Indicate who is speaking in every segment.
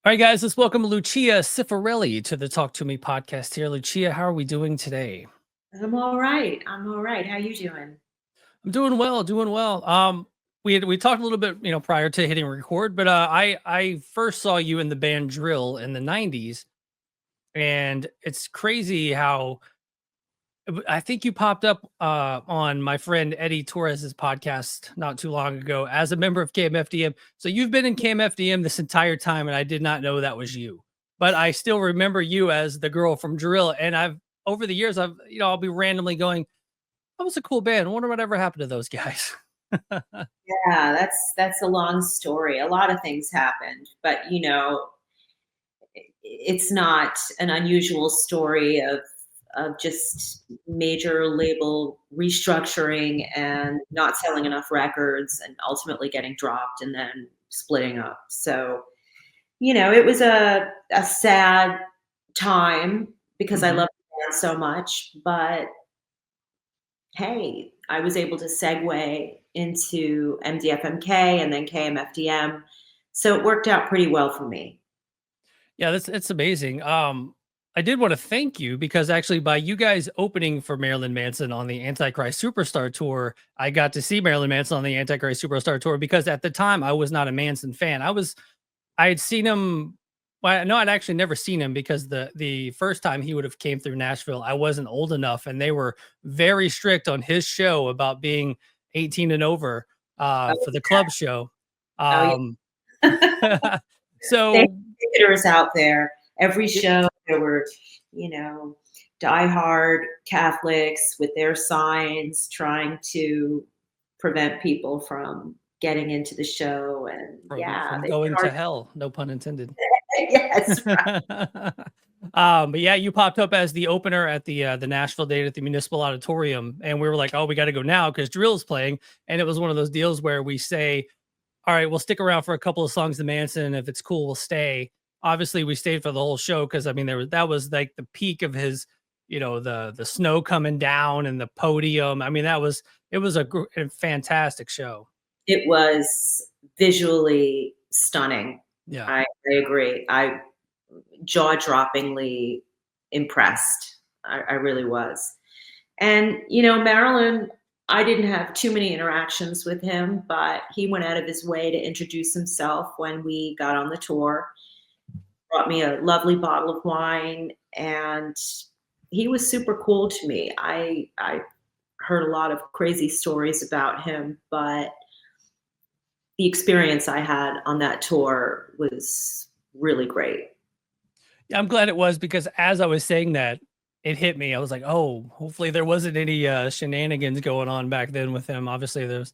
Speaker 1: All right, guys, let's welcome Lucia Cifarelli to the Talk Toomey podcast here. Lucia, how are we doing today?
Speaker 2: I'm all right. I'm all right. How you doing?
Speaker 1: I'm doing well, doing well. We talked a little bit, prior to hitting record, but I first saw you in the band Drill in the '90s, and it's crazy how I think you popped up on my friend Eddie Torres's podcast not too long ago as a member of KMFDM. So you've been in KMFDM this entire time, and I did not know that was you. But I still remember you as the girl from Drill. And I've over the years, I'll be randomly going, "That was a cool band. I wonder whatever happened to those guys."
Speaker 2: Yeah, that's a long story. A lot of things happened, but it's not an unusual story of just major label restructuring and not selling enough records and ultimately getting dropped and then splitting up. So, it was a sad time because I
Speaker 1: Hmm.
Speaker 2: love the band so much, but hey, I was able to segue into MDFMK and then KMFDM. So it worked out pretty well for me.
Speaker 1: Yeah, that's amazing. I did want to thank you because actually, by you guys opening for Marilyn Manson on the Antichrist Superstar tour, I got to see Marilyn Manson on the Antichrist Superstar tour because at the time I was not a Manson fan. I had seen him. Well, no, I'd actually never seen him because the first time he would have came through Nashville, I wasn't old enough, and they were very strict on his show about being 18 and over
Speaker 2: Oh,
Speaker 1: for the club show.
Speaker 2: oh
Speaker 1: Um,
Speaker 2: yeah. They had
Speaker 1: so
Speaker 2: cricketers out there. Every
Speaker 1: y-
Speaker 2: show there were, you know, diehard Catholics with their signs trying to prevent people from getting into the show. And yeah,
Speaker 1: from
Speaker 2: they did
Speaker 1: going
Speaker 2: our
Speaker 1: to hell, no pun intended.
Speaker 2: yes, right.
Speaker 1: But yeah, you popped up as the opener at the Nashville date at the Municipal Auditorium, and we were like, "Oh, we got to go now because Drill's playing." And it was one of those deals where we say, "All right, we'll stick around for a couple of songs to Manson. If it's cool, we'll stay." Obviously, we stayed for the whole show because I mean, that was like the peak of his, the snow coming down and the podium. I mean, it was a fantastic show.
Speaker 2: It was visually stunning.
Speaker 1: Yeah.
Speaker 2: I agree. I jaw-droppingly impressed. I really was. And, Marilyn, I didn't have too many interactions with him, but he went out of his way to introduce himself when we got on the tour, brought me a lovely bottle of wine, and he was super cool to me. I heard a lot of crazy stories about him, but the experience I had on that tour was really great.
Speaker 1: Yeah, I'm glad it was because as I was saying that, it hit me. I was like, "Oh, hopefully there wasn't any shenanigans going on back then with him." Obviously, there's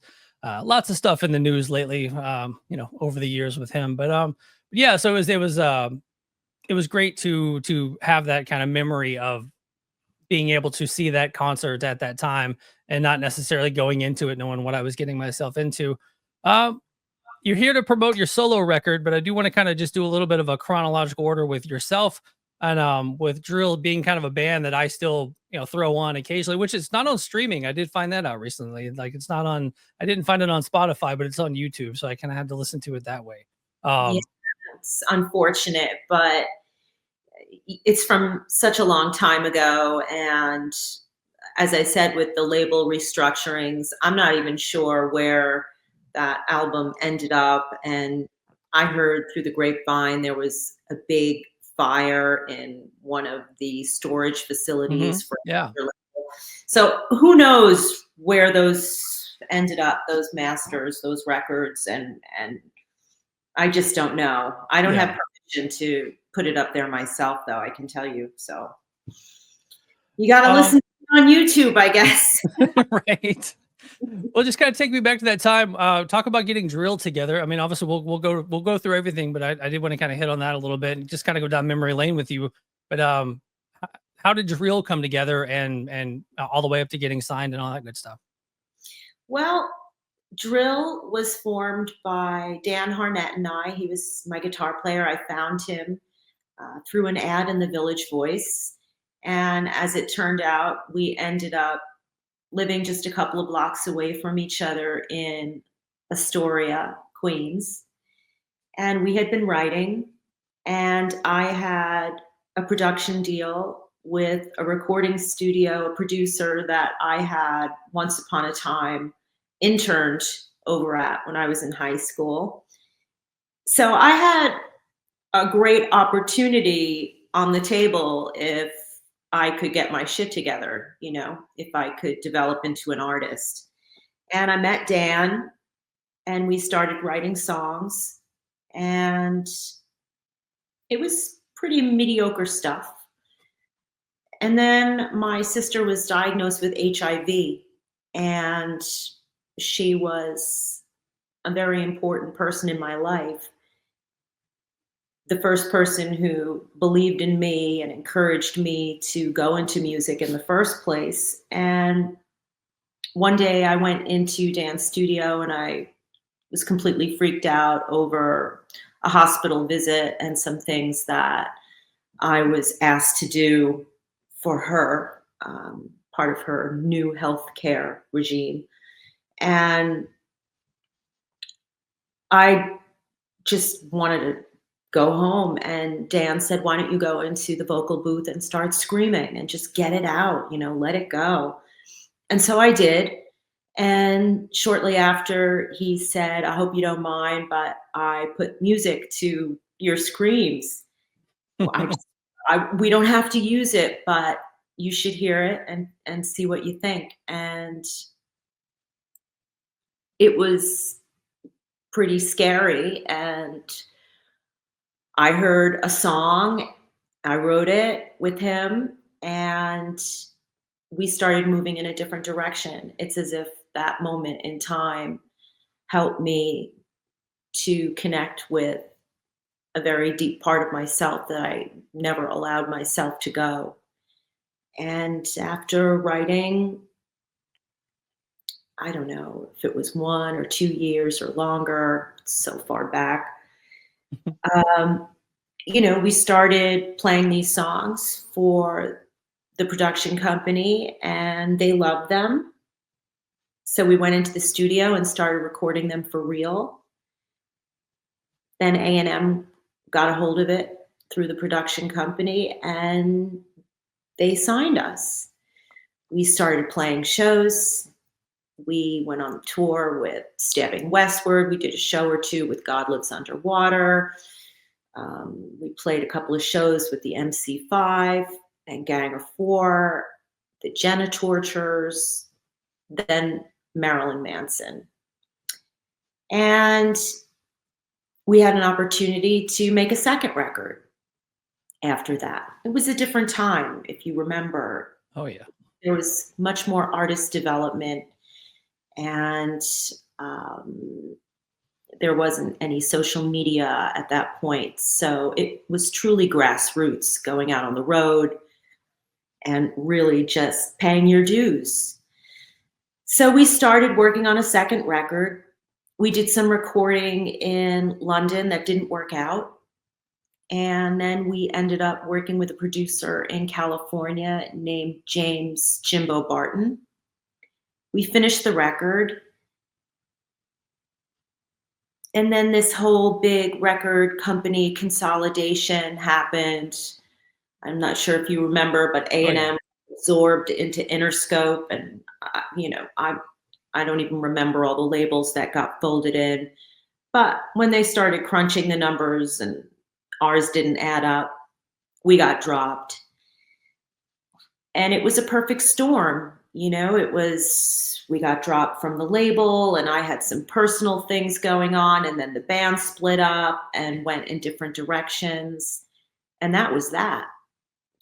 Speaker 1: lots of stuff in the news lately, over the years with him. But yeah, so it was great to have that kind of memory of being able to see that concert at that time and not necessarily going into it knowing what I was getting myself into. Um, you're here to promote your solo record, but I do want to kind of just do a little bit of a chronological order with yourself and with Drill being kind of a band that I still, throw on occasionally, which is not on streaming. I did find that out recently. Like it's not on I didn't find it on Spotify, but it's on YouTube, so I kind of had to listen to it that way.
Speaker 2: Yeah,
Speaker 1: Um
Speaker 2: it's unfortunate, but it's from such a long time ago. And as I said, with the label restructurings, I'm not even sure where that album ended up. And I heard through the grapevine there was a big fire in one of the storage facilities for
Speaker 1: yeah.
Speaker 2: the label. So who knows where those ended up, those masters, those records, and I just don't know. I don't
Speaker 1: Yeah.
Speaker 2: have permission to put it up there myself, though, I can tell you. So you got to
Speaker 1: Um
Speaker 2: listen on YouTube, I guess.
Speaker 1: right. Well, just kind of take me back to that time. Talk about getting drilled together. I mean, obviously we'll go through everything, but I did want to kind of hit on that a little bit and just kind of go down memory lane with you. But how did drill come together and all the way up to getting signed and all that good stuff?
Speaker 2: Well, Drill was formed by Dan Harnett and I. He was my guitar player. I found him through an ad in the Village Voice. And as it turned out, we ended up living just a couple of blocks away from each other in Astoria, Queens. And we had been writing. and I had a production deal with a recording studio, a producer that I had once upon a time interned over at when I was in high school. So I had a great opportunity on the table if I could get my shit together, if I could develop into an artist. And I met Dan and we started writing songs, and it was pretty mediocre stuff. And then my sister was diagnosed with HIV, and she was a very important person in my life. The first person who believed in me and encouraged me to go into music in the first place. And one day I went into Dan's studio and I was completely freaked out over a hospital visit and some things that I was asked to do for her, part of her new healthcare regime. And I just wanted to go home. And Dan said, why don't you go into the vocal booth and start screaming and just get it out, let it go. And so I did. And shortly after, he said, I hope you don't mind, but I put music to your screams. We don't have to use it, but you should hear it and see what you think. And it was pretty scary. And I heard a song, I wrote it with him, and we started moving in a different direction. It's as if that moment in time helped me to connect with a very deep part of myself that I never allowed myself to go. And after writing, I don't know if it was 1 or 2 years or longer, so far back, um, we started playing these songs for the production company and they loved them. So we went into the studio and started recording them for real. Then A&M got a hold of it through the production company and they signed us. We started playing shows. We went on tour with Stabbing Westward. We did a show or two with God Lives Underwater. We played a couple of shows with the MC5 and Gang of Four, the Genitortures, then Marilyn Manson. And we had an opportunity to make a second record after that. It was a different time, if you remember.
Speaker 1: Oh, yeah.
Speaker 2: There was much more artist development, and there wasn't any social media at that point. So it was truly grassroots, going out on the road and really just paying your dues. So we started working on a second record. We did some recording in London that didn't work out. And then we ended up working with a producer in California named James Jimbo Barton. We finished the record. And then this whole big record company consolidation happened. I'm not sure if you remember, but A&M absorbed into Interscope, and I don't even remember all the labels that got folded in. But when they started crunching the numbers and ours didn't add up, we got dropped. And it was a perfect storm. We got dropped from the label, and I had some personal things going on, and then the band split up and went in different directions. And that was that.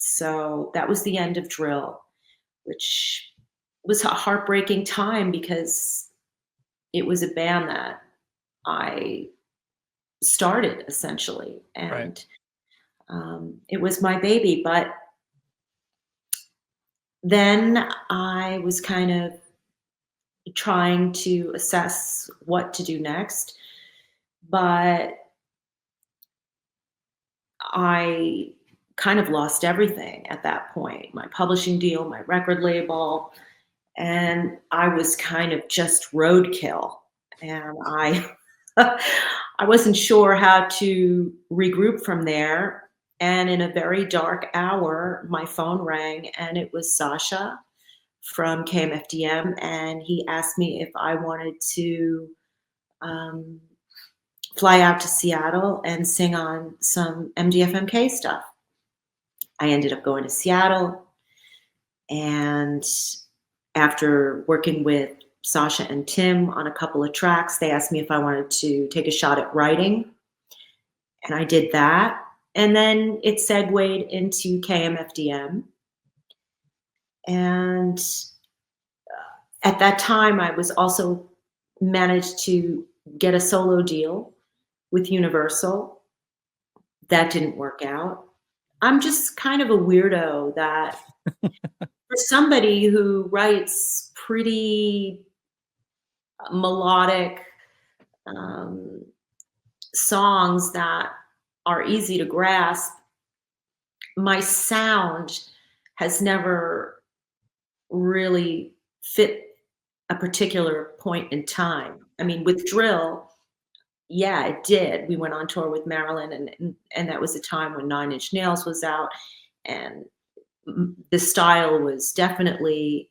Speaker 2: So that was the end of Drill, which was a heartbreaking time because it was a band that I started essentially. And it was my baby. But then I was kind of trying to assess what to do next. But I kind of lost everything at that point, my publishing deal, my record label, and I was kind of just roadkill. And I wasn't sure how to regroup from there. And in a very dark hour, my phone rang and it was Sasha from KMFDM. And he asked me if I wanted to um, fly out to Seattle and sing on some MDFMK stuff. I ended up going to Seattle. And after working with Sasha and Tim on a couple of tracks, they asked me if I wanted to take a shot at writing. And I did that. And then it segued into KMFDM. And at that time, I was also managed to get a solo deal with Universal. That didn't work out. I'm just kind of a weirdo that for somebody who writes pretty melodic songs that are easy to grasp, my sound has never really fit a particular point in time. I mean, with drill, yeah, it did. We went on tour with Marilyn, and that was a time when Nine Inch Nails was out, and the style was definitely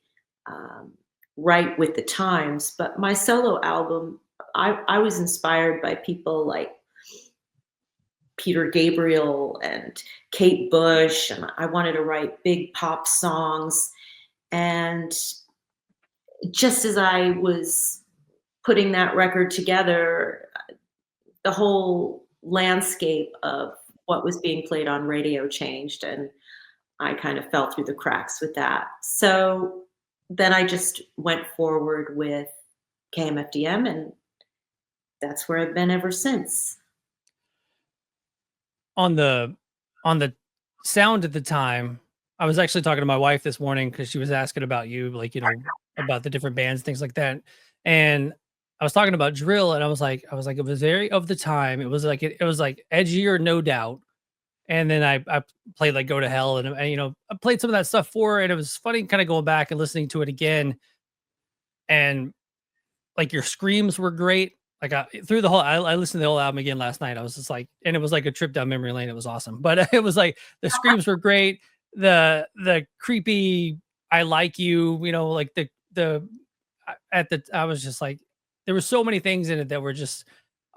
Speaker 2: right with the times. But my solo album, I was inspired by people like Peter Gabriel and Kate Bush, and I wanted to write big pop songs. And just as I was putting that record together, the whole landscape of what was being played on radio changed, and I kind of fell through the cracks with that. So then I just went forward with KMFDM, and that's where I've been ever since.
Speaker 1: On the sound at the time, I was actually talking to my wife this morning because she was asking about you, like, about the different bands, things like that. And I was talking about drill, and I was like, it was very of the time. It was like it was like edgier, no doubt. And then I played like Go to Hell, and I played some of that stuff for her, and it was funny kind of going back and listening to it again. And like your screams were great. Like through the whole, I listened to the whole album again last night. I was just like, and it was like a trip down memory lane. It was awesome, but it was like the screams were great. The creepy, I like you, like I was just like, there were so many things in it that were just,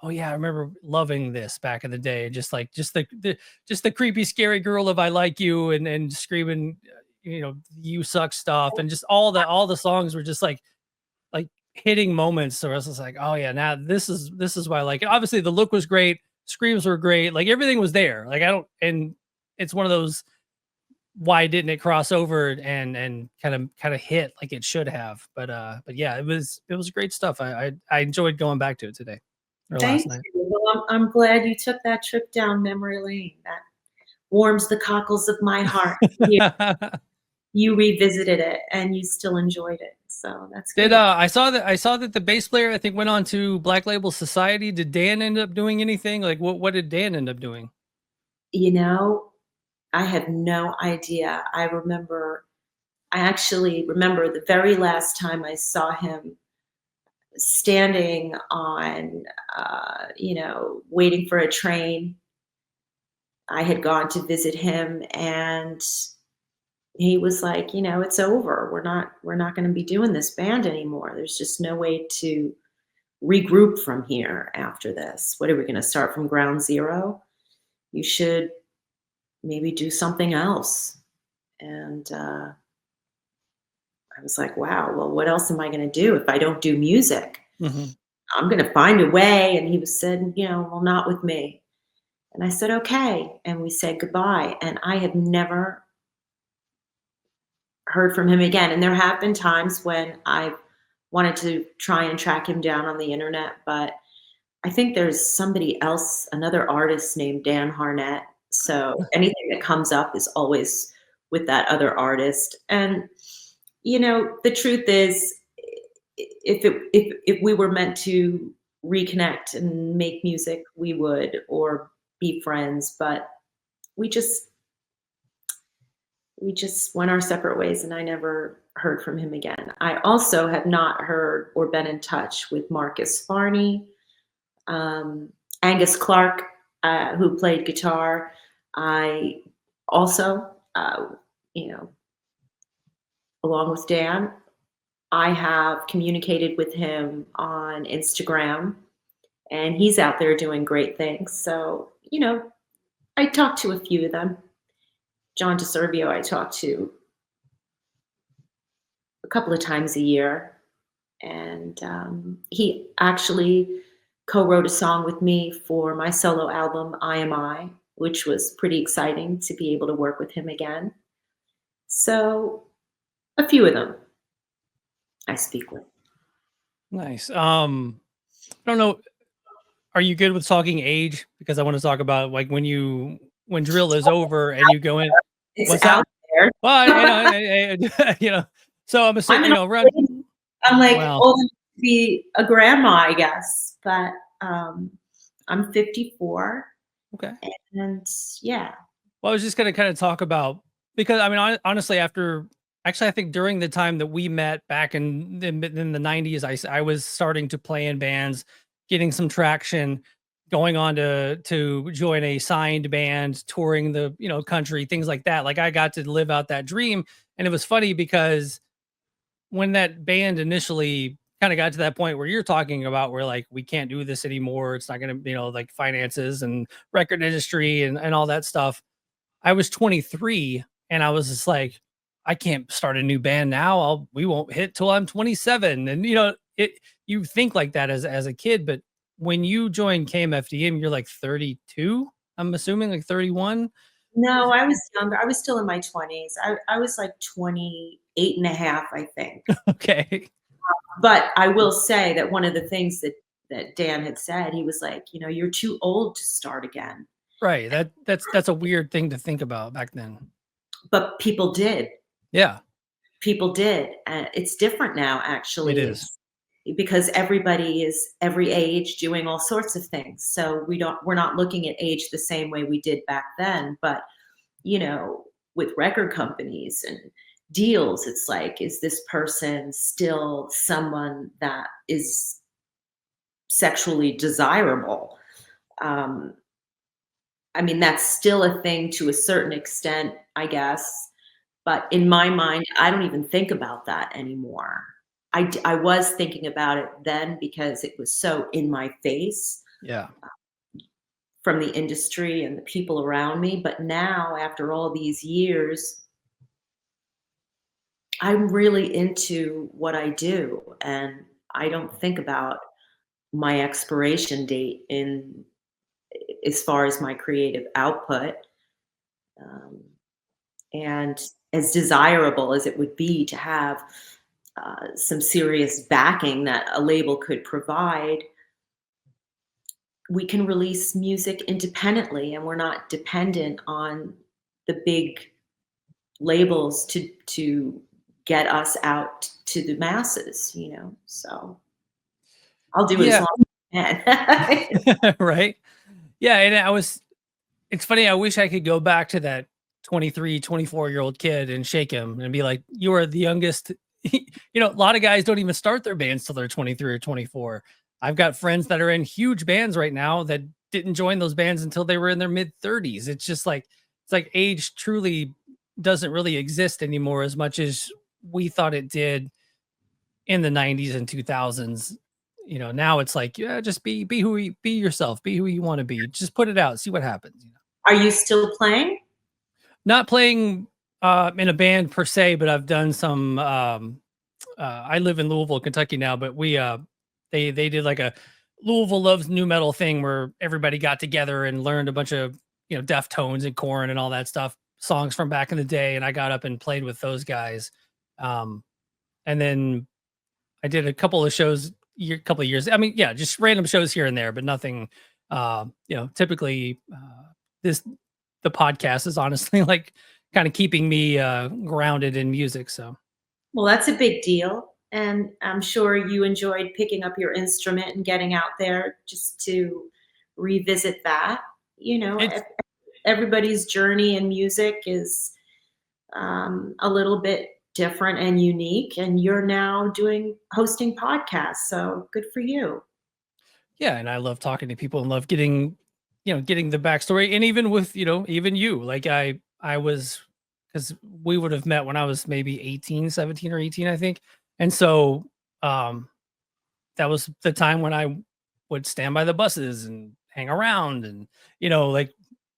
Speaker 1: oh yeah, I remember loving this back in the day. Just like, just the creepy, scary girl of I like you and screaming, you suck stuff. And just all the songs were just like hitting moments. So I was just like, oh yeah, now this is why I like it. Obviously the look was great. Screams were great. Like everything was there. Like and it's one of those, why didn't it cross over and kind of hit like it should have? But yeah, it was great stuff. I enjoyed going back to it today or last
Speaker 2: Thank
Speaker 1: night.
Speaker 2: you. Well, I'm glad you took that trip down memory lane. That warms the cockles of my heart. You revisited it and you still enjoyed it. So that's good.
Speaker 1: I saw that the bass player, I think, went on to Black Label Society. Did Dan end up doing anything? Like what did Dan end up doing?
Speaker 2: I have no idea. I actually remember the very last time I saw him standing on, waiting for a train. I had gone to visit him, and he was like, it's over. We're not going to be doing this band anymore. There's just no way to regroup from here after this. What are we going to start from ground zero? You should maybe do something else. And I was like, wow, well, what else am I going to do if I don't do music?
Speaker 1: Mm-hmm.
Speaker 2: I'm going to find a way. And he said, well, not with me. And I said, okay. And we said goodbye. And I have never heard from him again. And there have been times when I wanted to try and track him down on the internet, but I think there's somebody else, another artist named Dan Harnett. So anything that comes up is always with that other artist. And, the truth is, if we were meant to reconnect and make music, we would, or be friends, but we just went our separate ways, and I never heard from him again. I also have not heard or been in touch with Marcus Farney. Angus Clark, who played guitar. I also, you know, along with Dan, I have communicated with him on Instagram, and he's out there doing great things. So, I talked to a few of them. John DeServio, I talk to a couple of times a year. And he actually co-wrote a song with me for my solo album, I, which was pretty exciting to be able to work with him again. So a few of them I speak with.
Speaker 1: Nice. I don't know. Are you good with talking age? Because I want to talk about like when drill is over and you go in.
Speaker 2: It's
Speaker 1: What's
Speaker 2: out
Speaker 1: that?
Speaker 2: there.
Speaker 1: Well, so I'm assuming,
Speaker 2: I'm like
Speaker 1: wow.
Speaker 2: old enough to be a grandma, I guess, but I'm 54.
Speaker 1: Okay.
Speaker 2: And yeah.
Speaker 1: Well, I was just going to kind of talk about, because I mean, honestly, I think during the time that we met back in the 90s, I was starting to play in bands, getting some traction, going on to join a signed band, touring the, country, things like that. Like I got to live out that dream. And it was funny because when that band initially kind of got to that point where you're talking about, where like, we can't do this anymore. It's not going to, like finances and record industry and all that stuff. I was 23 and I was just like, I can't start a new band now. We won't hit till I'm 27. And you think like that as a kid, but when you joined KMFDM, you're like 32. I'm assuming like 31.
Speaker 2: No, I was younger. I was still in my 20s. I was like 28 and a half, I think.
Speaker 1: Okay.
Speaker 2: But I will say that one of the things that Dan had said, he was like, you're too old to start again.
Speaker 1: Right. That's a weird thing to think about back then.
Speaker 2: But people did.
Speaker 1: Yeah.
Speaker 2: People did. It's different now, actually.
Speaker 1: It is.
Speaker 2: Because everybody is every age doing all sorts of things. So we're not looking at age the same way we did back then. But, with record companies and deals, it's like, is this person still someone that is sexually desirable? I mean, that's still a thing to a certain extent, I guess. But in my mind, I don't even think about that anymore. I was thinking about it then because it was so in my face.
Speaker 1: Yeah.
Speaker 2: From the industry and the people around me. But now, after all these years, I'm really into what I do. And I don't think about my expiration date as far as my creative output. And as desirable as it would be to have some serious backing that a label could provide, we can release music independently, and we're not dependent on the big labels to get us out to the masses, So I'll do it as long as I can.
Speaker 1: Right. Yeah. And it's funny. I wish I could go back to that 23, 24-year-old kid and shake him and be like, you are the youngest. A lot of guys don't even start their bands till they're 23 or 24. I've got friends that are in huge bands right now that didn't join those bands until they were in their mid 30s. It's just like, age truly doesn't really exist anymore as much as we thought it did in the 90s and 2000s. Now it's like, yeah, just be yourself, be who you want to be. Just put it out, see what happens.
Speaker 2: Are you still playing?
Speaker 1: Not playing in a band per se, but I've done some. I live in Louisville, Kentucky now, but they did like a Louisville Loves New Metal thing where everybody got together and learned a bunch of Deftones and Korn and all that stuff, songs from back in the day, and I got up and played with those guys. And then I did a couple of shows, couple of years. I mean, yeah, just random shows here and there, but nothing. Typically, the podcast is honestly like kind of keeping me grounded in music. So,
Speaker 2: well, that's a big deal. And I'm sure you enjoyed picking up your instrument and getting out there just to revisit that. Everybody's journey in music is a little bit different and unique. And you're now hosting podcasts. So good for you.
Speaker 1: Yeah, and I love talking to people and love getting, getting the backstory. And even with, even you, like I was, because we would have met when I was maybe 18, 17 or 18, I think. And so um that was the time when I would stand by the buses and hang around and, like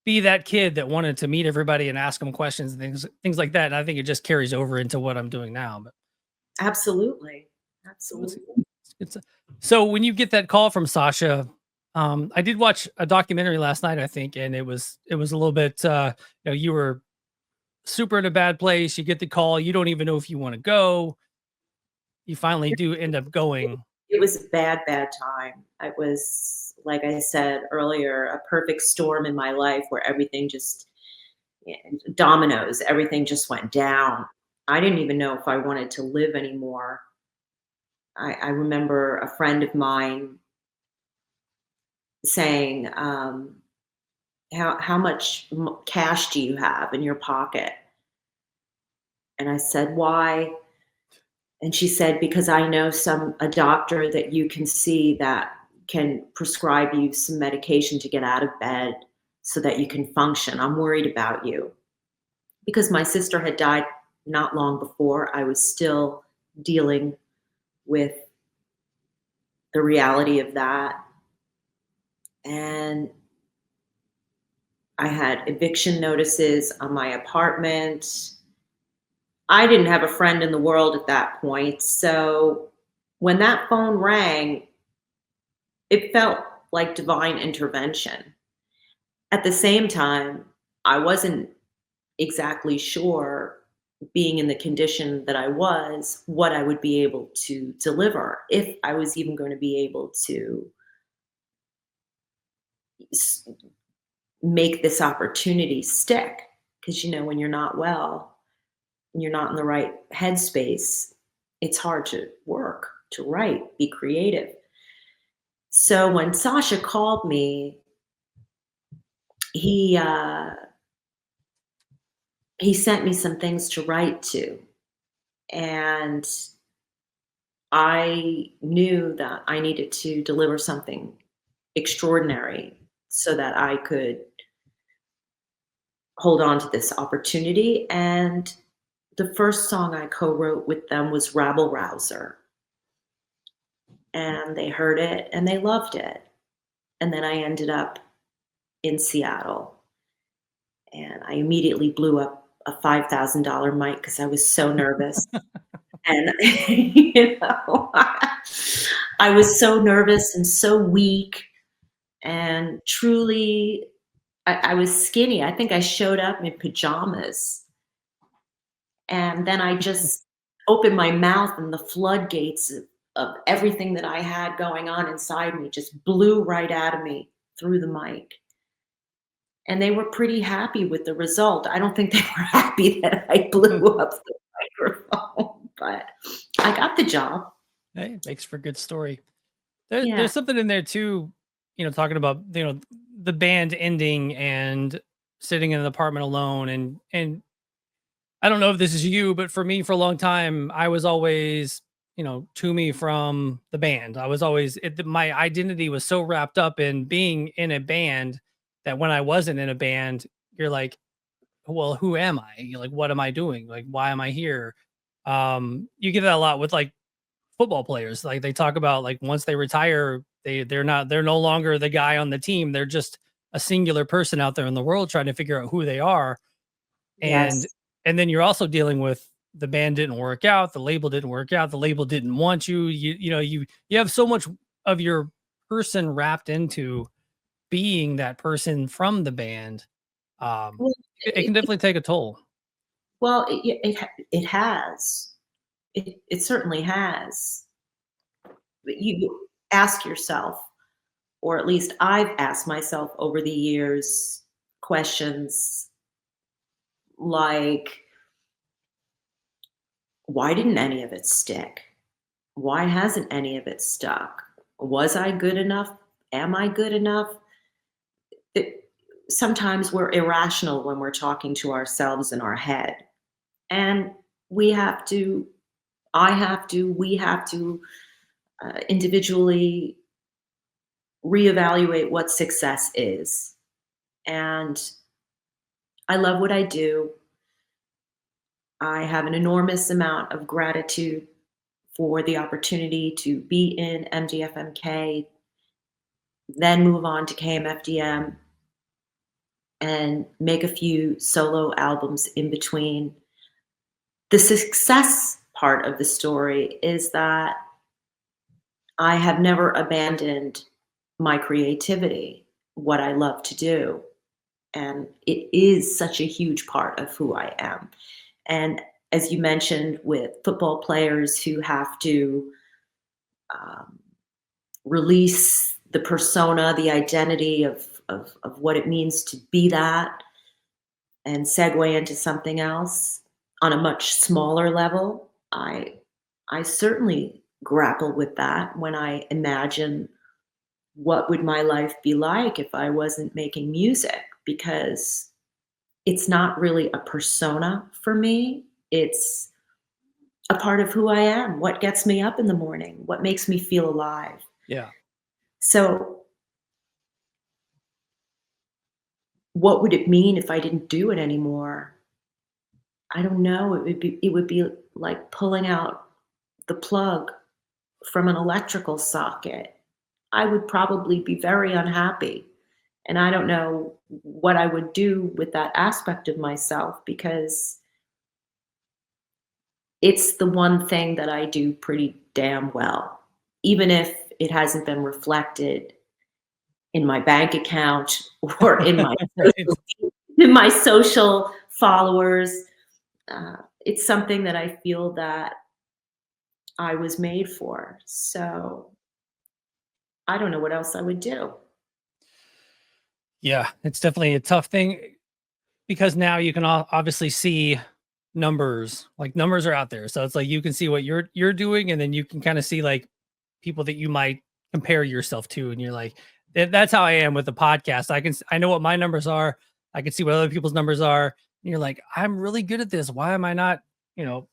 Speaker 1: be that kid that wanted to meet everybody and ask them questions and things like that. And I think it just carries over into what I'm doing now. But
Speaker 2: Absolutely.
Speaker 1: well,
Speaker 2: Absolutely.
Speaker 1: so when you get that call from Sasha, I did watch a documentary last night, I think, and it was a little bit, you were super in a bad place. You get the call, you don't even know if you want to go. You finally do end up going.
Speaker 2: It was a bad, bad time. It was, like I said earlier, a perfect storm in my life where everything just, yeah, dominoes, everything just went down. I didn't even know if I wanted to live anymore. I remember a friend of mine saying, how much cash do you have in your pocket? And I said, why? And she said, because I know a doctor that you can see that can prescribe you some medication to get out of bed so that you can function. I'm worried about you. Because my sister had died not long before, I was still dealing with the reality of that. And I had eviction notices on my apartment. I didn't have a friend in the world at that point. So when that phone rang, it felt like divine intervention. At the same time, I wasn't exactly sure, being in the condition that I was, what I would be able to deliver, if I was even going to be able to s- make this opportunity stick. Because, when you're not well, and you're not in the right headspace, it's hard to work, to write, be creative. So when Sasha called me, he uh, he sent me some things to write to, and I knew that I needed to deliver something extraordinary so that I could hold on to this opportunity. And the first song I co-wrote with them was Rabble Rouser, and they heard it and they loved it. And then I ended up in Seattle, and I immediately blew up a $5,000 mic because I was so nervous. And I was so nervous and so weak, and truly, I was skinny. I think I showed up in pajamas, and then I just opened my mouth, and the floodgates of everything that I had going on inside me just blew right out of me through the mic. And they were pretty happy with the result. I don't think they were happy that I blew up the microphone, but I got the job.
Speaker 1: Hey, it makes for a good story. There's
Speaker 2: Yeah.
Speaker 1: something in there too, talking about, the band ending and sitting in an apartment alone, and I don't know if this is you, but for me, for a long time, I was always, Toomey from the band. I was always my identity was so wrapped up in being in a band that when I wasn't in a band, you're like, well, who am I? You're like, what am I doing? Like, why am I here? You get that a lot with like football players. Like they talk about like once they retire, they're no longer the guy on the team. They're just a singular person out there in the world trying to figure out who they are. And
Speaker 2: Yes.
Speaker 1: and then you're also dealing with the band didn't work out, the label didn't work out, the label didn't want you. You have so much of your person wrapped into being that person from the band. Um
Speaker 2: Well,
Speaker 1: it can
Speaker 2: it
Speaker 1: definitely take a toll.
Speaker 2: it has. It certainly has. But you ask yourself, or at least I've asked myself over the years, questions like, why didn't any of it stick? Why hasn't any of it stuck? Was I good enough? Am I good enough? It, sometimes we're irrational when we're talking to ourselves in our head. And we have to, we have to individually reevaluate what success is. And I love what I do. I have an enormous amount of gratitude for the opportunity to be in MDFMK, then move on to KMFDM and make a few solo albums in between. The success part of the story is that I have never abandoned my creativity, what I love to do. And it is such a huge part of who I am. And as you mentioned, with football players who have to um, release the persona, the identity of what it means to be that, and segue into something else on a much smaller level, I certainly grapple with that when I imagine what would my life be like if I wasn't making music, because it's not really a persona for me. It's a part of who I am, what gets me up in the morning, what makes me feel alive.
Speaker 1: Yeah.
Speaker 2: So what would it mean if I didn't do it anymore? I don't know. It would be like pulling out the plug from an electrical socket. I would probably be very unhappy. And I don't know what I would do with that aspect of myself, because it's the one thing that I do pretty damn well, even if it hasn't been reflected in my bank account or in my
Speaker 1: Right.
Speaker 2: in my social followers. It's something that I feel that I was made for. So I don't know what else I would do.
Speaker 1: Yeah, it's definitely a tough thing because now you can obviously see numbers. Like numbers are out there, so it's like you can see what you're doing, and then you can kind of see like people that you might compare yourself to, and you're like, That's how I am with the podcast. I know what my numbers are. I can see what other people's numbers are. And you're like, I'm really good at this. Why am I not,
Speaker 2: Well,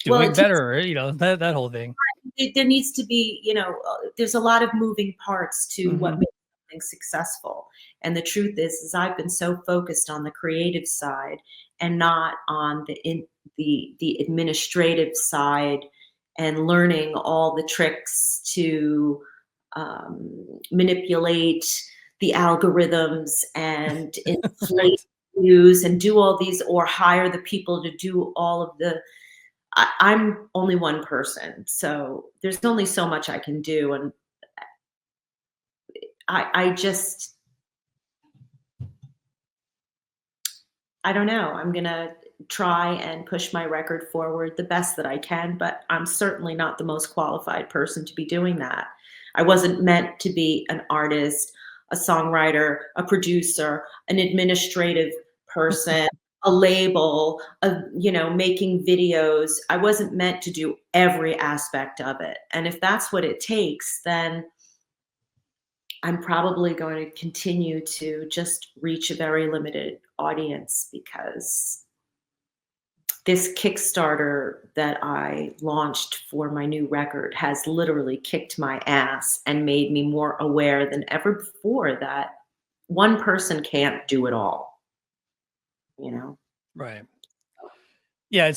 Speaker 1: doing better? Or, that whole thing.
Speaker 2: there needs to be, there's a lot of moving parts to what
Speaker 1: Mhm.
Speaker 2: makes something successful. And the truth is I've been so focused on the creative side and not on the administrative side, and learning all the tricks to manipulate the algorithms and inflate
Speaker 1: Right.
Speaker 2: views and do all these, or hire the people to do all of the. I'm only one person, so there's only so much I can do, and I just I don't know. I'm gonna try and push my record forward the best that I can, but I'm certainly not the most qualified person to be doing that. I wasn't meant to be an artist, a songwriter, a producer, an administrative person, a label, making videos. I wasn't meant to do every aspect of it. And if that's what it takes, then I'm probably going to continue to just reach a very limited audience, because this Kickstarter that I launched for my new record has literally kicked my ass and made me more aware than ever before that one person can't do it all, you know?
Speaker 1: Right. Yeah,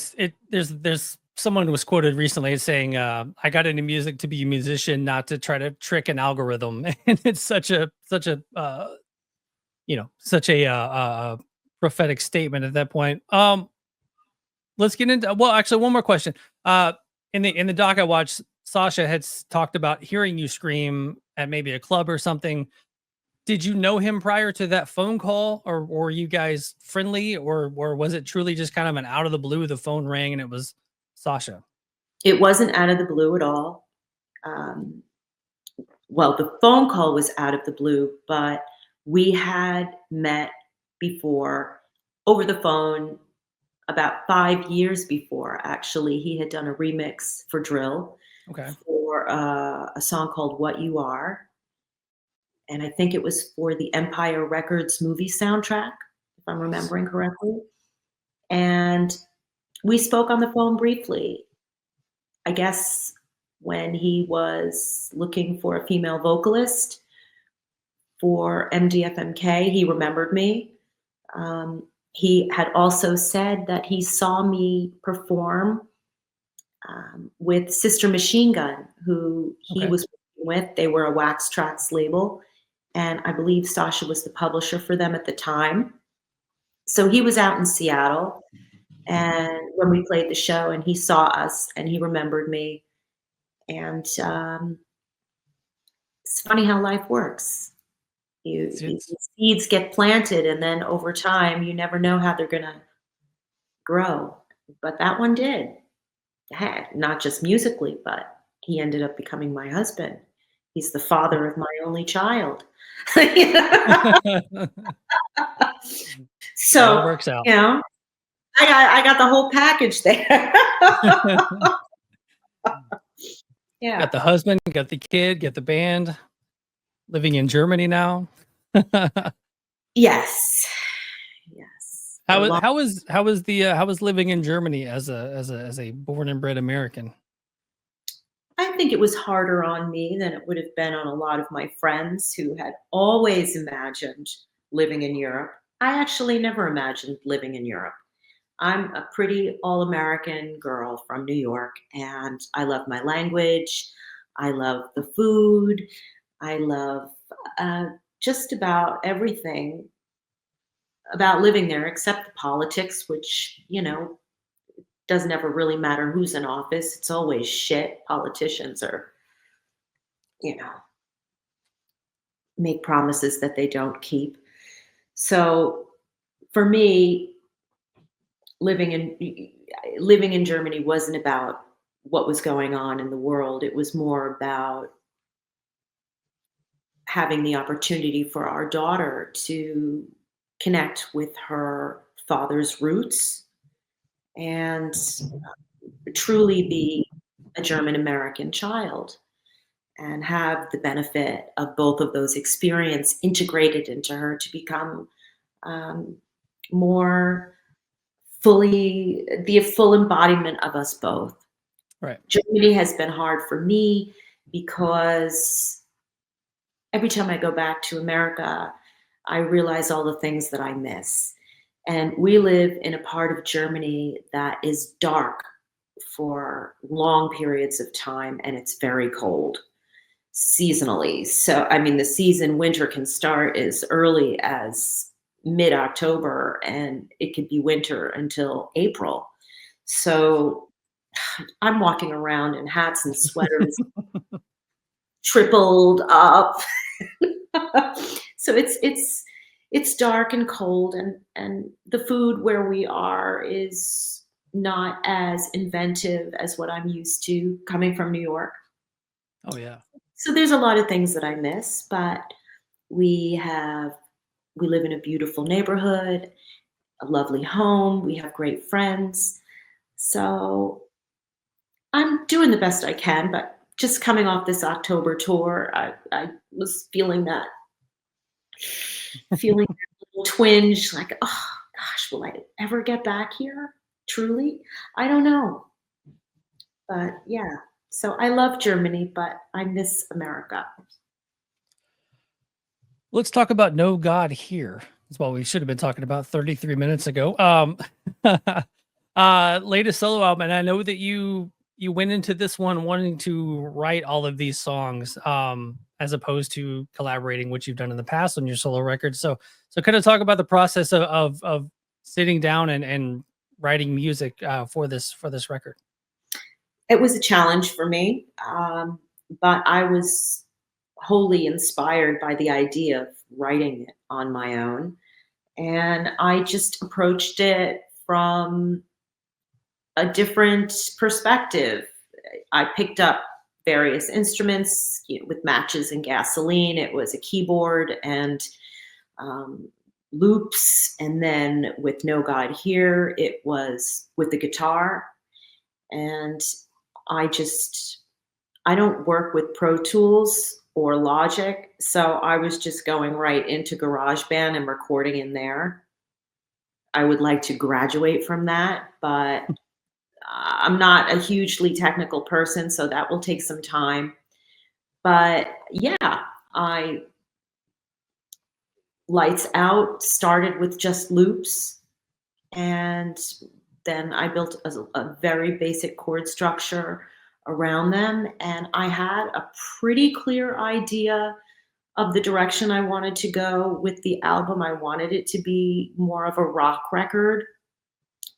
Speaker 1: there's someone who was quoted recently as saying, I got into music to be a musician, not to try to trick an algorithm. And it's such a prophetic statement at that point. Let's get into, well, actually one more question. In the doc I watched, Sasha had talked about hearing you scream at maybe a club or something. Did you know him prior to that phone call, or were you guys friendly, or was it truly just kind of an out of the blue, the phone rang and it was Sasha?
Speaker 2: It wasn't out of the blue at all. Um, well, the phone call was out of the blue, but we had met before over the phone about 5 years before. Actually, he had done a remix for Drill
Speaker 1: Okay.
Speaker 2: for a song called What You Are. And I think it was for the Empire Records movie soundtrack, if I'm
Speaker 1: Nice.
Speaker 2: remembering correctly. And we spoke on the phone briefly. I guess when he was looking for a female vocalist, for MDFMK. He remembered me. He had also said that he saw me perform with Sister Machine Gun, who he
Speaker 1: Okay.
Speaker 2: was working with. They were a Wax Trax label, and I believe Sasha was the publisher for them at the time. So he was out in Seattle, and when we played the show, and he saw us, and he remembered me. And it's funny how life works.
Speaker 1: It's
Speaker 2: Seeds get planted, and then over time, you never know how they're gonna grow. But that one did. Heck, not just musically, but he ended up becoming my husband. He's the father of my only child.
Speaker 1: it all
Speaker 2: So,
Speaker 1: works out.
Speaker 2: you know, I got the whole package there. Yeah.
Speaker 1: Got the husband, got the kid, got the band, living in Germany now.
Speaker 2: Yes. Yes. For a long
Speaker 1: How was living in Germany as a born and bred American?
Speaker 2: I think it was harder on me than it would have been on a lot of my friends who had always imagined living in Europe. I actually never imagined living in Europe. I'm a pretty all American girl from New York, and I love my language. I love the food. I love uh, just about everything about living there except the politics, which, doesn't ever really matter who's in office. It's always shit. Politicians are, you know, make promises that they don't keep. So for me, living in living in Germany wasn't about what was going on in the world. It was more about having the opportunity for our daughter to connect with her father's roots and truly be a German American child and have the benefit of both of those experience integrated into her to become um, more fully the full embodiment of us both.
Speaker 1: Right.
Speaker 2: Germany has been hard for me because every time I go back to America, I realize all the things that I miss. And we live in a part of Germany that is dark for long periods of time, and it's very cold seasonally. So, I mean, winter can start as early as mid October, and it could be winter until April. So, I'm walking around in hats and sweaters, tripled up. So it's dark and cold, and the food where we are is not as inventive as what I'm used to coming from New York.
Speaker 1: Oh yeah.
Speaker 2: So there's a lot of things that I miss, but we have we live in a beautiful neighborhood, a lovely home, we have great friends. So I'm doing the best I can, but just coming off this October tour, I was feeling a little twinge, like, oh gosh, will I ever get back here? Truly? I don't know. But yeah. So I love Germany, but I miss America.
Speaker 1: Let's talk about No God Here. That's what we should have been talking about 33 minutes ago. Latest solo album, and I know that you went into this one wanting to write all of these songs, as opposed to collaborating, which you've done in the past on your solo records. So kind of talk about the process of sitting down and writing music for this record.
Speaker 2: It was a challenge for me, but I was wholly inspired by the idea of writing it on my own. And I just approached it from a different perspective. I picked up various instruments, with matches and gasoline. It was a keyboard and um, loops. And then with No God Here, it was with the guitar. And I just, I don't work with Pro Tools or Logic. So I was just going right into GarageBand and recording in there. I would like to graduate from that, but I'm not a hugely technical person, so that will take some time. But yeah, I Lights Out started with just loops, and then I built a very basic chord structure around them, and I had a pretty clear idea of the direction I wanted to go with the album. I wanted it to be more of a rock record,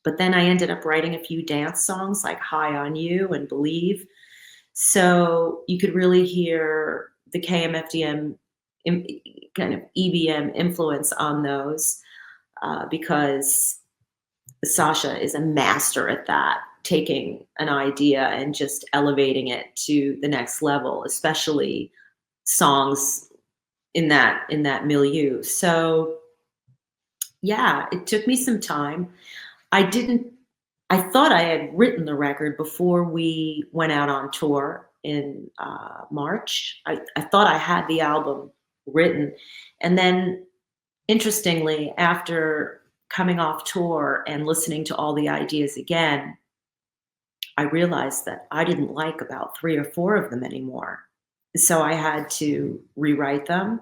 Speaker 2: but then I ended up writing a few dance songs like High on You and Believe. So you could really hear the KMFDM kind of EBM influence on those, because Sasha is a master at that, taking an idea and just elevating it to the next level, especially songs in that milieu. So yeah, it took me some time. I didn't I thought I had written the record before we went out on tour in March. I thought I had the album written. And then, interestingly, after coming off tour and listening to all the ideas again, I realized that I didn't like about 3 or 4 of them anymore. So I had to rewrite them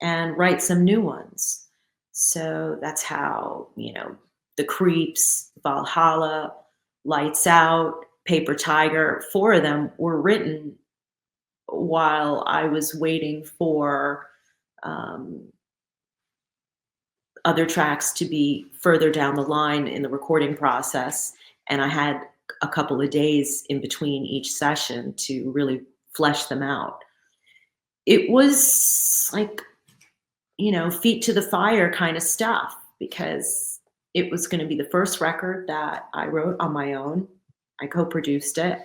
Speaker 2: and write some new ones. So that's how, The Creeps, Valhalla, Lights Out, Paper Tiger, 4 of them were written while I was waiting for other tracks to be further down the line in the recording process. And I had a couple of days in between each session to really flesh them out. It was like, feet to the fire kind of stuff, because it was going to be the first record that I wrote on my own. I co-produced it.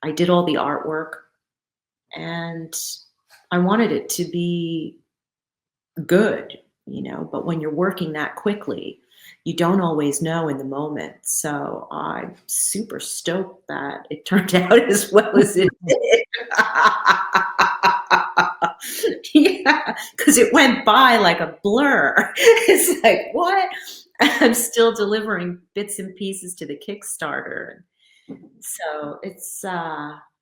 Speaker 2: I did all the artwork, and I wanted it to be good, but when you're working that quickly, you don't always know in the moment. So I'm super stoked that it turned out as well as it did. Yeah, because it went by like a blur. It's like, what? I'm still delivering bits and pieces to the Kickstarter. So it's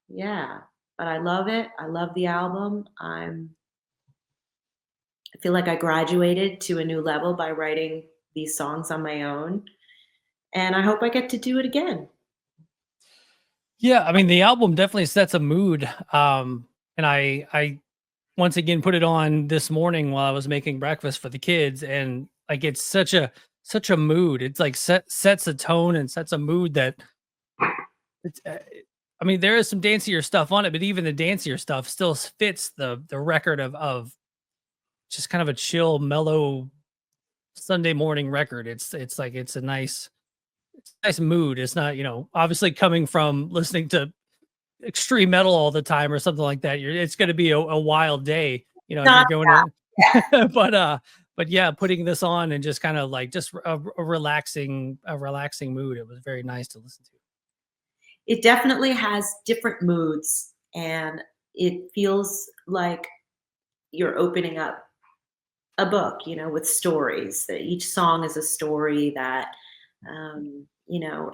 Speaker 2: yeah, but I love it. I love the album. I feel like I graduated to a new level by writing these songs on my own, and I hope I get to do it again.
Speaker 1: Yeah, I mean, the album definitely sets a mood. And I once again put it on this morning while I was making breakfast for the kids, and like it's such a mood. It's like sets a tone and sets a mood that it's. I mean, there is some dancier stuff on it, but even the dancier stuff still fits the record of just kind of a chill, mellow Sunday morning record. It's like it's a nice mood. It's not, obviously coming from listening to extreme metal all the time or something like that. It's going to be a wild day, if you're
Speaker 2: Not
Speaker 1: going to, but yeah, putting this on and just kind of like just a relaxing mood. It was very nice to listen to.
Speaker 2: It definitely has different moods, and it feels like you're opening up a book, with stories. That each song is a story that,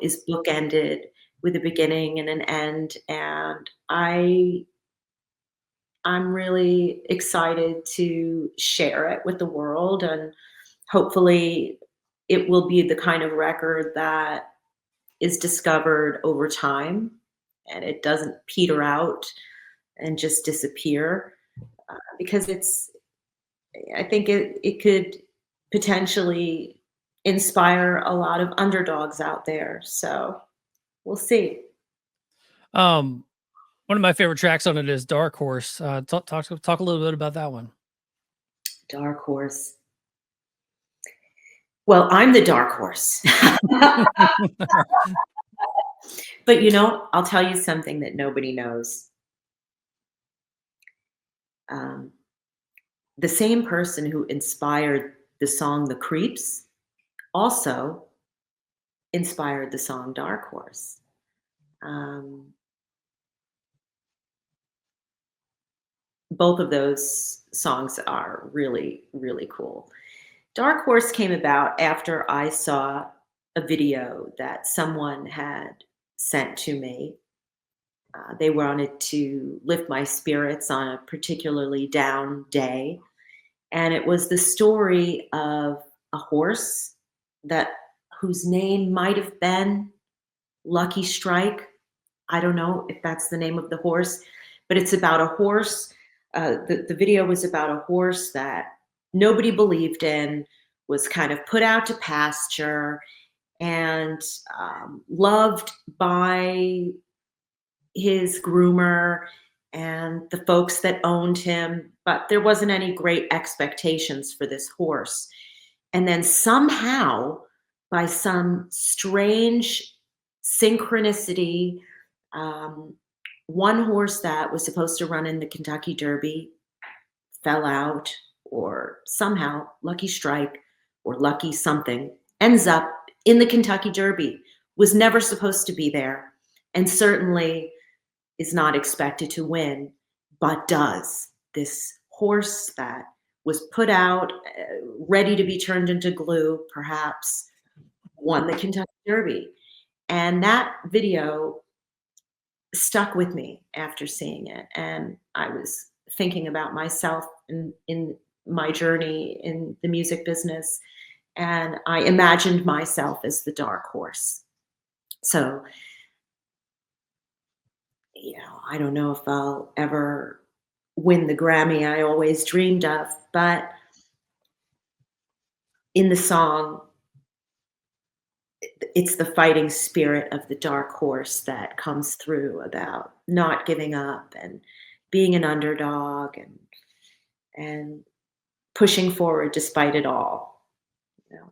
Speaker 2: is bookended with a beginning and an end. And I'm really excited to share it with the world, and hopefully it will be the kind of record that is discovered over time, and it doesn't peter out and just disappear, because I think it could potentially inspire a lot of underdogs out there. So we'll see.
Speaker 1: Um, One of my favorite tracks on it is Dark Horse. Talk a little bit about that one.
Speaker 2: Dark horse. Well, I'm the dark horse. But I'll tell you something that nobody knows. Um, the same person who inspired the song The Creeps also inspired the song Dark Horse. Both of those songs are really, really cool. Dark Horse came about after I saw a video that someone had sent to me. They wanted to lift my spirits on a particularly down day. And it was the story of a horse that whose name might have been Lucky Strike. I don't know if that's the name of the horse, but it's about a horse. The video was about a horse that nobody believed in, was kind of put out to pasture, and loved by his groomer and the folks that owned him, but there wasn't any great expectations for this horse. And then somehow, by some strange synchronicity, um, one horse that was supposed to run in the Kentucky Derby fell out, or somehow Lucky Strike or Lucky something ends up in the Kentucky Derby, was never supposed to be there, and certainly is not expected to win, but does. This horse that was put out, ready to be turned into glue, perhaps, won the Kentucky Derby. And that video stuck with me after seeing it. And I was thinking about myself in my journey in the music business. And I imagined myself as the dark horse. So, I don't know if I'll ever win the Grammy I always dreamed of, but in the song, it's the fighting spirit of the dark horse that comes through, about not giving up and being an underdog, and pushing forward despite it all.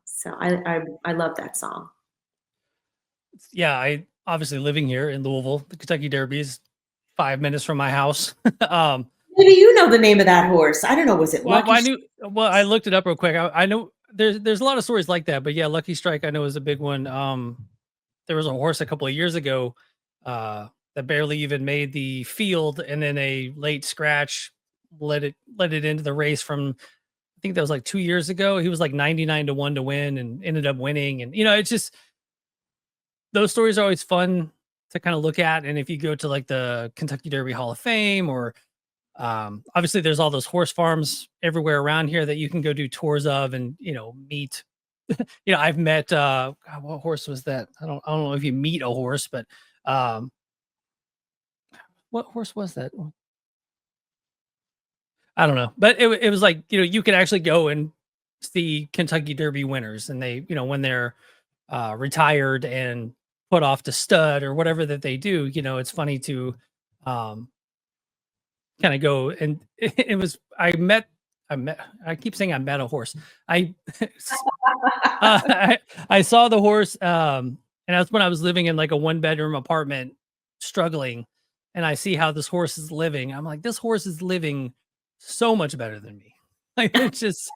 Speaker 2: So I love that song.
Speaker 1: Yeah, I obviously living here in Louisville, the Kentucky Derby is 5 minutes from my house. um,
Speaker 2: Maybe you know the name of that horse. I don't know. Was it
Speaker 1: well,
Speaker 2: Lucky?
Speaker 1: I looked it up real quick. I know there's a lot of stories like that, but yeah, Lucky Strike I know is a big one. There was a horse a couple of years ago that barely even made the field, and then a late scratch let it into the race from, I think that was like 2 years ago. He was like 99 to 1 to win and ended up winning. And it's just, those stories are always fun to kind of look at. And if you go to like the Kentucky Derby Hall of Fame, or obviously there's all those horse farms everywhere around here that you can go do tours of and meet. I've met God, what horse was that? I don't know if you meet a horse, but um what horse was that? I don't know. But it was like, you could actually go and see Kentucky Derby winners, and they, when they're retired and put off to stud or whatever that they do, it's funny to um kind of go. And it was, I keep saying I met a horse. I I saw the horse, and that's when I was living in like a 1-bedroom apartment, struggling, and I see how this horse is living. I'm like, this horse is living so much better than me. Like, it's just,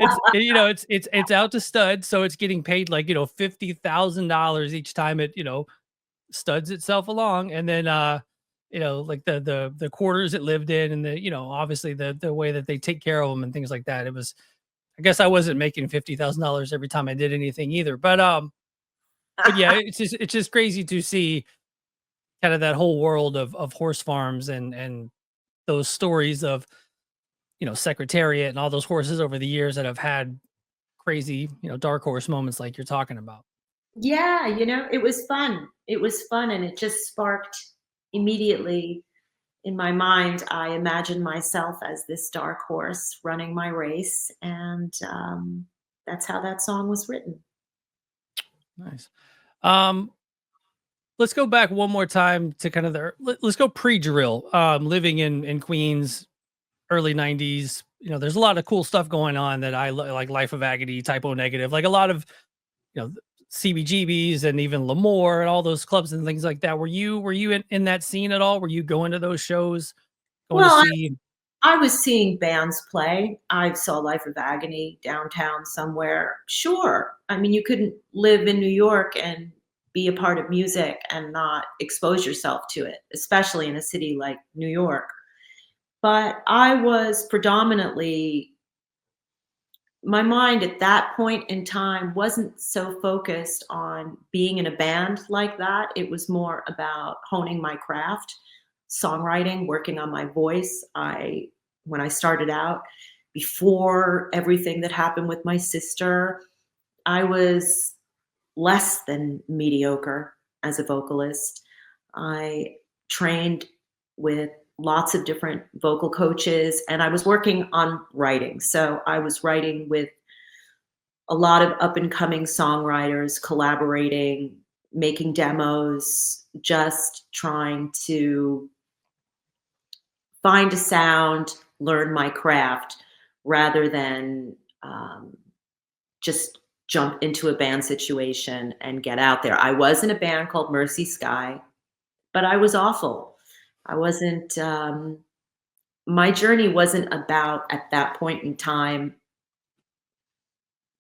Speaker 1: it's out to stud, so it's getting paid like $50,000 each time it studs itself along. And then like the quarters it lived in, and obviously the way that they take care of them and things like that. It was, I guess I wasn't making $50,000 every time I did anything either. But yeah, it's just crazy to see kind of that whole world of horse farms, and those stories of Secretariat and all those horses over the years that have had crazy dark horse moments like you're talking about.
Speaker 2: Yeah, it was fun. It was fun, and it just sparked immediately in my mind. I imagined myself as this dark horse running my race, and that's how that song was written.
Speaker 1: Nice. Um, let's go back one more time to kind of let's go pre-drill. Living in Queens, early 90s, there's a lot of cool stuff going on that like Life of Agony, Typo Negative, like a lot of, CBGBs, and even L'Amour and all those clubs and things like that. Were you in that scene at all? Were you going to those shows? Going
Speaker 2: Well,
Speaker 1: to see?
Speaker 2: I was seeing bands play. I saw Life of Agony downtown somewhere. Sure. I mean, you couldn't live in New York and be a part of music and not expose yourself to it, especially in a city like New York. But I was predominantly, my mind at that point in time wasn't so focused on being in a band like that. It was more about honing my craft, songwriting, working on my voice. When I started out, before everything that happened with my sister, I was less than mediocre as a vocalist. I trained with lots of different vocal coaches, and I was working on writing. So I was writing with a lot of up and coming songwriters, collaborating, making demos, just trying to find a sound, learn my craft, rather than just jump into a band situation and get out there. I was in a band called Mercy Sky, but I was awful. I wasn't, my journey wasn't about, at that point in time,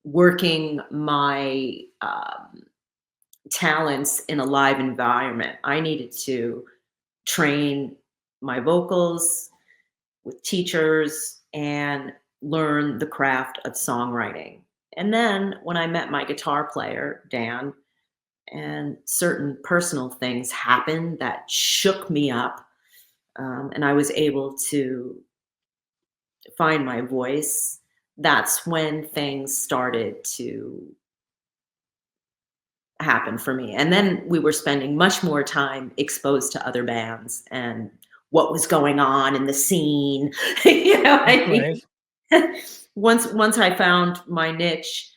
Speaker 2: working my talents in a live environment. I needed to train my vocals with teachers and learn the craft of songwriting. And then when I met my guitar player, Dan, and certain personal things happened that shook me up, and I was able to find my voice, that's when things started to happen for me. And then we were spending much more time exposed to other bands and what was going on in the scene. You know what I
Speaker 1: Right.
Speaker 2: mean? Once I found my niche,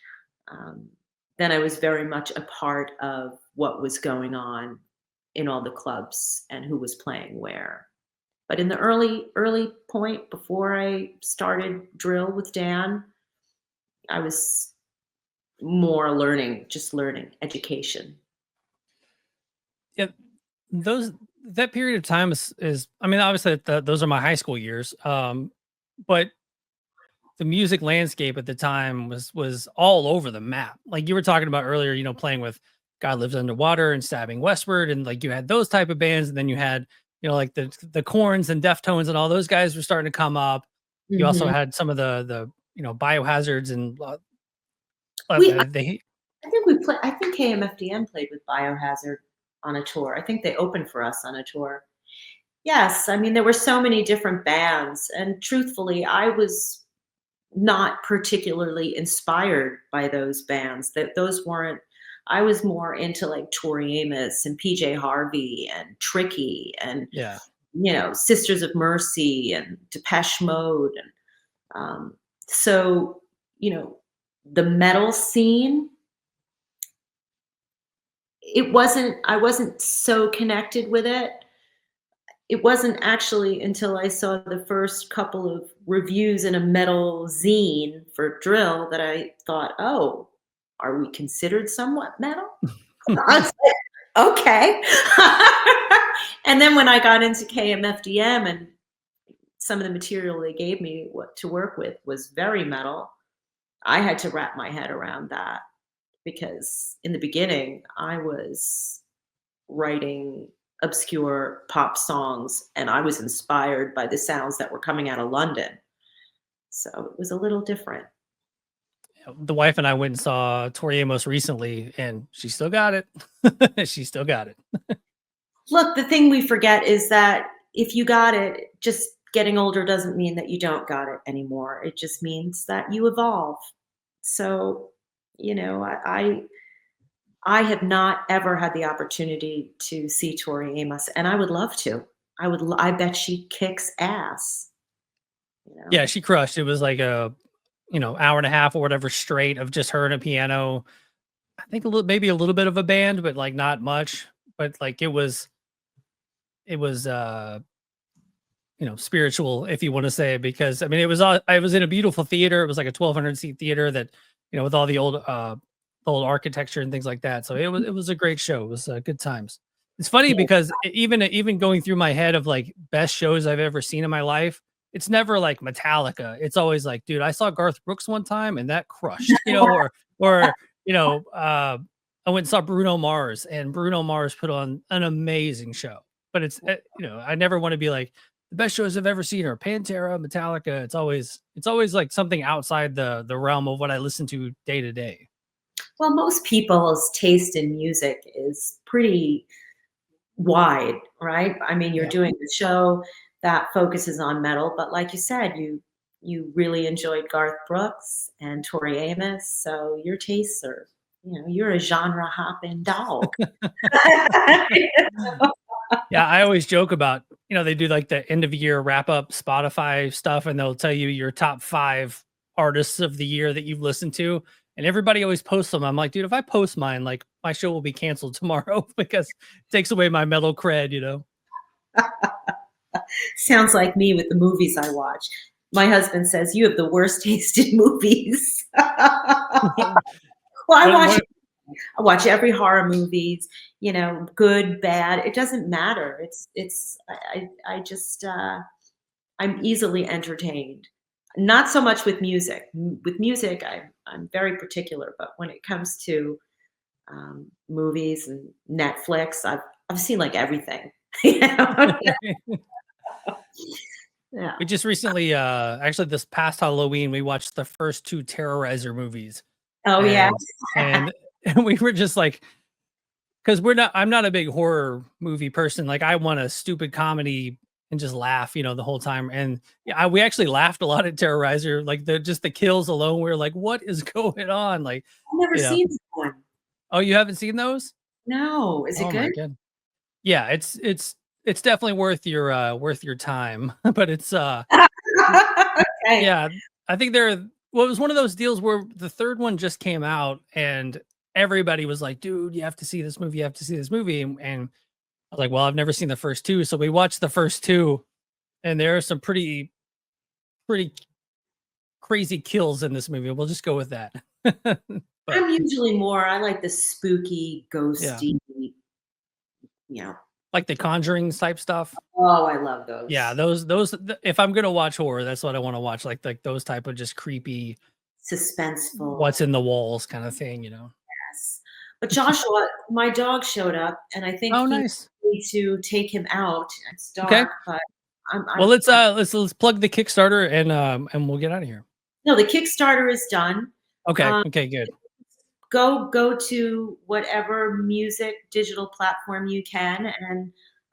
Speaker 2: um, then I was very much a part of what was going on in all the clubs and who was playing where. But in the early point before I started drill with Dan, I was more learning, just learning, education.
Speaker 1: Yeah. Those that period of time is I mean, obviously those are my high school years. But the music landscape at the time was all over the map. Like you were talking about earlier, playing with God Lives Underwater and Stabbing Westward, and like you had those type of bands, and then you had, like the Corns and Deftones and all those guys were starting to come up. You also
Speaker 2: Mhm.
Speaker 1: had some of the Biohazards and
Speaker 2: We
Speaker 1: they
Speaker 2: I think we play I think KMFDM played with Biohazard on a tour. I think they opened for us on a tour. Yes, I mean, there were so many different bands, and truthfully, I was not particularly inspired by those bands. That those weren't I was more into, like, Tori Amos and PJ Harvey and Tricky and,
Speaker 1: yeah.
Speaker 2: Sisters of Mercy and Depeche Mode, and, um, so, you know, the metal scene, I wasn't so connected with it. It wasn't actually until I saw the first couple of reviews in a metal zine for drill that I thought, "Oh, are we considered somewhat metal?" I was like, "Okay." And then when I got into KMFDM and some of the material they gave me what to work with was very metal, I had to wrap my head around that because in the beginning, I was writing obscure pop songs, and I was inspired by the sounds that were coming out of London. So it was a little different.
Speaker 1: The wife and I went and saw Tori Amos recently, and she still got it. She still got it.
Speaker 2: Look, the thing we forget is that if you got it, just getting older doesn't mean that you don't got it anymore. It just means that you evolve. So, I have not ever had the opportunity to see Tori Amos, and I would love to. I bet she kicks ass, you
Speaker 1: Yeah,
Speaker 2: know?
Speaker 1: she crushed. It was like a, hour and a half or whatever straight of just her and a piano. I think maybe a little bit of a band, but like not much. But like it was spiritual, if you want to say, because I mean I was in a beautiful theater. It was like a 1,200 seat theater that, with all the old architecture and things like that. So it was a great show. It was good times. It's funny
Speaker 2: Yeah.
Speaker 1: because even going through my head of like best shows I've ever seen in my life, it's never like Metallica. It's always like, dude, I saw Garth Brooks one time and that crushed, or you know, uh, I went and saw Bruno Mars, and Bruno Mars put on an amazing show. But I never want to be like the best shows I've ever seen are Pantera, Metallica. It's always like something outside the realm of what I listen to day to day.
Speaker 2: Well, most people's taste in music is pretty wide, right? I mean, you're
Speaker 1: Yeah.
Speaker 2: doing the show that focuses on metal, but like you said, you really enjoyed Garth Brooks and Tori Amos, so your tastes are, you're a genre hopping dog.
Speaker 1: Yeah, I always joke about, they do like the end of year wrap up Spotify stuff and they'll tell you your top 5 artists of the year that you've listened to. And everybody always posts them. I'm like, dude, if I post mine, like my show will be canceled tomorrow because it takes away my metal cred.
Speaker 2: Sounds like me with the movies I watch. My husband says you have the worst taste in movies. Well, I watch every horror movies, good, bad. It doesn't matter. I just I'm easily entertained. Not so much with music. With music, I'm very particular, but when it comes to movies and Netflix, I've seen like everything. Yeah.
Speaker 1: We just recently, actually this past Halloween, we watched the first 2 Terrorizer movies.
Speaker 2: Oh yeah.
Speaker 1: And we were just like, because I'm not a big horror movie person. Like I want a stupid comedy and just laugh, the whole time. And yeah, we actually laughed a lot at Terrorizer. Like the kills alone, we were like, what is going on? Like,
Speaker 2: I've never seen this one.
Speaker 1: Oh, you haven't seen those?
Speaker 2: No. Is it good?
Speaker 1: Yeah, it's definitely worth your time. But it's
Speaker 2: Okay.
Speaker 1: yeah, I think it was one of those deals where the 3rd one just came out and everybody was like, dude, you have to see this movie. You have to see this movie. And I was like, well, I've never seen the first 2. So we watched the first 2 and there are some pretty crazy kills in this movie. We'll just go with that.
Speaker 2: I'm usually I like the spooky, ghosty,
Speaker 1: like the Conjuring type stuff.
Speaker 2: Oh, I love those.
Speaker 1: Yeah, those if I'm gonna watch horror, that's what I want to watch. Like those type of just creepy,
Speaker 2: suspenseful,
Speaker 1: what's in the walls kind of thing,
Speaker 2: Yes. But Joshua, my dog showed up, and I think
Speaker 1: nice.
Speaker 2: need to take him out. It's dark,
Speaker 1: okay.
Speaker 2: But
Speaker 1: well, let's plug the Kickstarter and we'll get out of here.
Speaker 2: No, the Kickstarter is done.
Speaker 1: Okay. Okay. Good.
Speaker 2: Go to whatever music digital platform you can,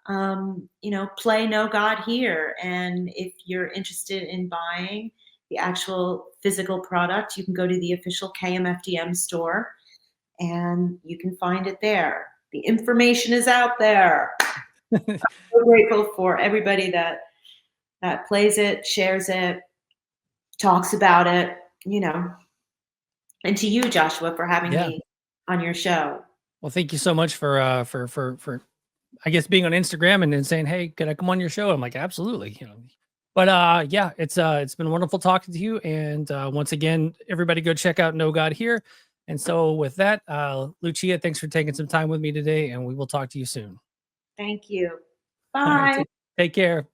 Speaker 2: and play No God Here. And if you're interested in buying the actual physical product, you can go to the official KMFDM store and you can find it there. The information is out there. I'm so grateful for everybody that plays it, shares it, talks about it, and to you, Joshua, for having me on your show.
Speaker 1: Well, thank you so much for I guess being on Instagram and then saying, hey, can I come on your show? I'm like, absolutely, But yeah, it's been wonderful talking to you. And once again, everybody go check out No God Here. And so with that, Lucia, thanks for taking some time with me today, and we will talk to you soon.
Speaker 2: Thank you. Bye.
Speaker 1: Right, take care.